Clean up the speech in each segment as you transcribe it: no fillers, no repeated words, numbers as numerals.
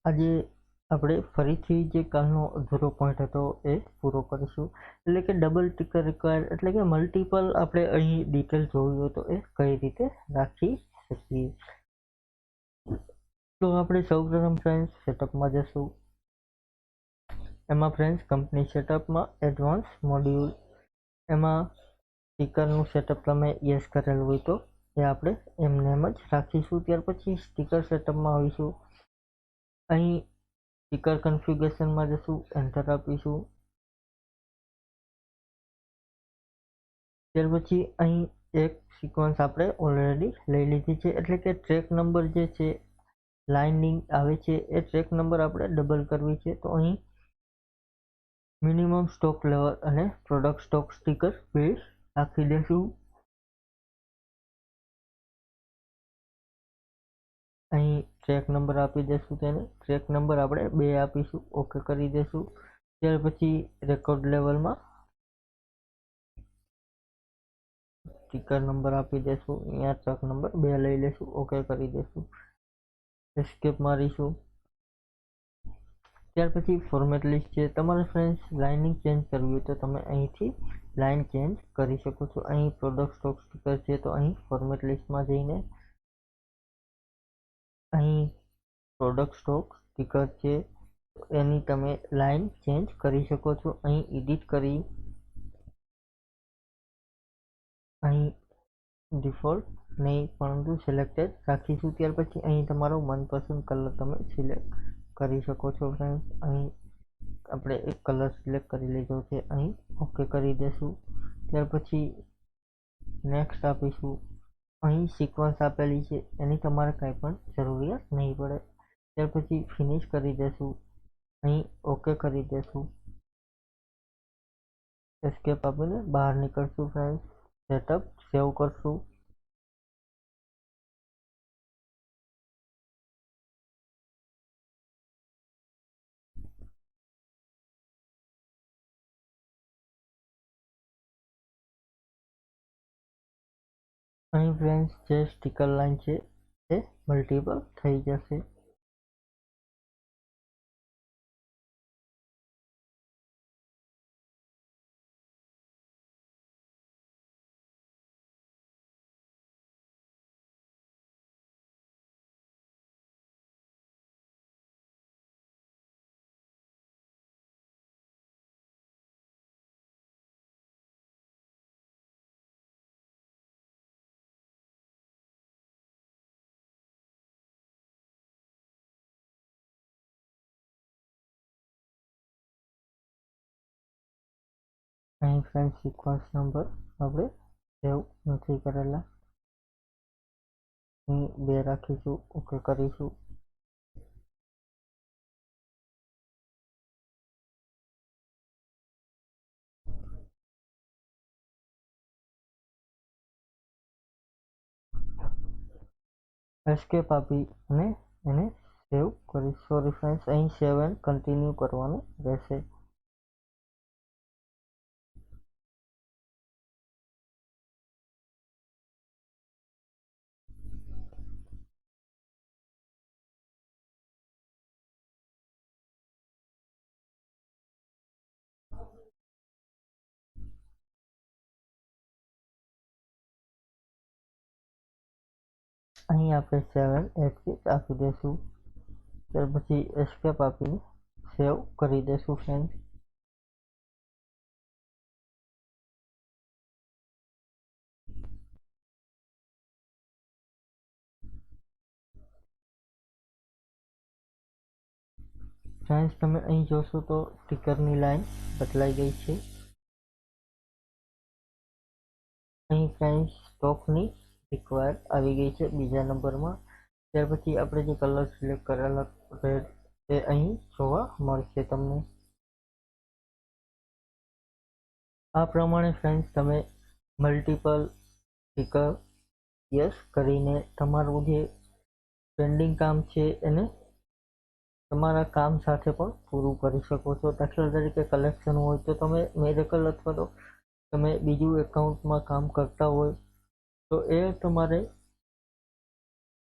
આજે આપણે ફરીથી જે કાલનો અધૂરો પોઈન્ટ હતો એ પૂરો કરીશું, એટલે કે ડબલ ટિકર રિક્વાયર્ડ, એટલે કે મલ્ટિપલ આપણે અહીં ડિટેલ જોવી હોય તો એ કઈ રીતે રાખી શકીએ. તો આપણે સૌપ્રથમ ફ્રેન્ડ્સ સેટઅપમાં જશું. એમાં ફ્રેન્ડ્સ કંપની સેટઅપમાં એડવાન્સ મોડ્યુલ, એમાં સ્ટીકરનું સેટઅપ તમે યસ કરેલું હોય તો એ આપણે એમને એમ જ રાખીશું. ત્યાર પછી સ્ટીકર સેટઅપમાં આવીશું. અહીં સ્ટીકર કન્ફિગરેશનમાં જશું, એન્ટર આપીશું. ત્યાર પછી અહીં એક સિક્વન્સ આપણે ઓલરેડી લઈ લીધી છે, એટલે કે ટ્રેક નંબર જે છે લાઇનિંગ આવે છે એ ટ્રેક નંબર આપણે ડબલ કરવી છે. તો અહીં મિનિમમ સ્ટોક લેવલ અને પ્રોડક્ટ સ્ટોક સ્ટીકર બે રાખી દેશું. અહીં ટ્રેક નંબર આપી દેશું, તેને ટ્રેક નંબર આપણે 2 આપીશું, ઓકે કરી દેશું. ત્યાર પછી રેકોર્ડ લેવલમાં સ્ટીકર નંબર આપી દેશું, અહીંયા ટ્રેક નંબર 2 લઈ લેશું, ઓકે કરી દેશું. એસ્કેપ મારીશું. ત્યાર પછી ફોર્મેટ લિસ્ટ છે. તમારે ફ્રેન્ડ્સ લાઇનિંગ ચેન્જ કરવી હોય તો તમે અહીંથી લાઇન ચેન્જ કરી શકો છો. અહીં પ્રોડક્ટ સ્ટોક સ્ટીકર છે તો અહીં ફોર્મેટ લિસ્ટમાં જઈને અહીં પ્રોડક્ટ સ્ટોક સ્ટીકર છે એની તમે લાઇન ચેન્જ કરી શકો છો. અહીં એડિટ કરી અહીં ડિફોલ્ટ નહીં પરંતુ સિલેક્ટેડ રાખીશું. ત્યાર પછી અહીં તમારો મનપસંદ કલર તમે સિલેક્ટ કરી શકો છો. ફ્રેન્ડ્સ અહીં આપણે એક કલર સિલેક્ટ કરી લીધો છે, અહીં ઓકે કરી દેશું. ત્યાર પછી નેક્સ્ટ આપીશું. અહીં સિક્વન્સ આપેલી છે એની તમારે કંઈ પણ જરૂરિયાત નહીં પડે. ત્યાર પછી ફિનિશ કરી દેશું, અહીં ઓકે કરી દેશું. એસ્કેપ આપીને બહાર નીકળશું. ફ્રેન્ડ્સ સેટઅપ સેવ કરશું. અહીં ફ્રેન્ડ્સ જે સ્ટીકર લાઈન છે એ મલ્ટિપલ થઈ જશે. અહીં ફ્રેન્ડ્સ સિક્વન્સ નંબર આપણે સેવ નથી કરેલા, અહીં 2 રાખીશું, ઓકે કરીશું. એસ્કેપ આપી અને એને સેવ કરી. સોરી ફ્રેન્ડ્સ, અહીં સેવ એન્ડ કન્ટિન્યુ કરવાનું રહેશે. અહીં આપણે 7 એક્સિટ આપી દેશું. ત્યાર પછી એસ્કેપ આપીને સેવ કરી દેશું. ફ્રેન્ડ્સ તમે અહીં જોશો તો સ્ટીકરની લાઈન બદલાઈ ગઈ છે. અહીં ફ્રેન્ડ્સ સ્ટોકની રિક્વાયર્ડ આવી ગઈ છે બીજા નંબરમાં. ત્યાર પછી આપણે જે કલર સિલેક્ટ કરેલા રેડ એ અહીં જોવા મળશે તમને. આ પ્રમાણે ફ્રેન્ડ્સ તમે મલ્ટિપલ સ્ટીકર યસ કરીને તમારું જે પેન્ડિંગ કામ છે એને તમારા કામ સાથે પણ પૂરું કરી શકો છો. દાખલા તરીકે કલેક્શન હોય તો તમે મેરેકલ અથવા તો તમે બીજું એકાઉન્ટમાં કામ કરતા હોય તો એ તમારે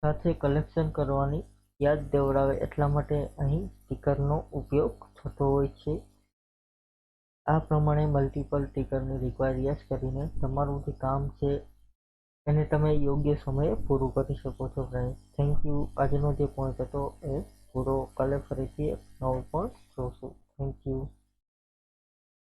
સાથે કલેક્શન કરવાની યાદ દેવડાવે એટલા માટે અહીં સ્ટીકરનો ઉપયોગ થતો હોય છે. આ પ્રમાણે મલ્ટિપલ સ્ટીકરની રિક્વાયર કરીને તમારું જે કામ છે એને તમે યોગ્ય સમયે પૂરું કરી શકો છો ફ્રેન્ડ્સ. Thank you. આજનો જે પોઈન્ટ હતો એ પૂરો. કાલે ફરીથી એક નવો પોઈન્ટ જોશું. Thank you.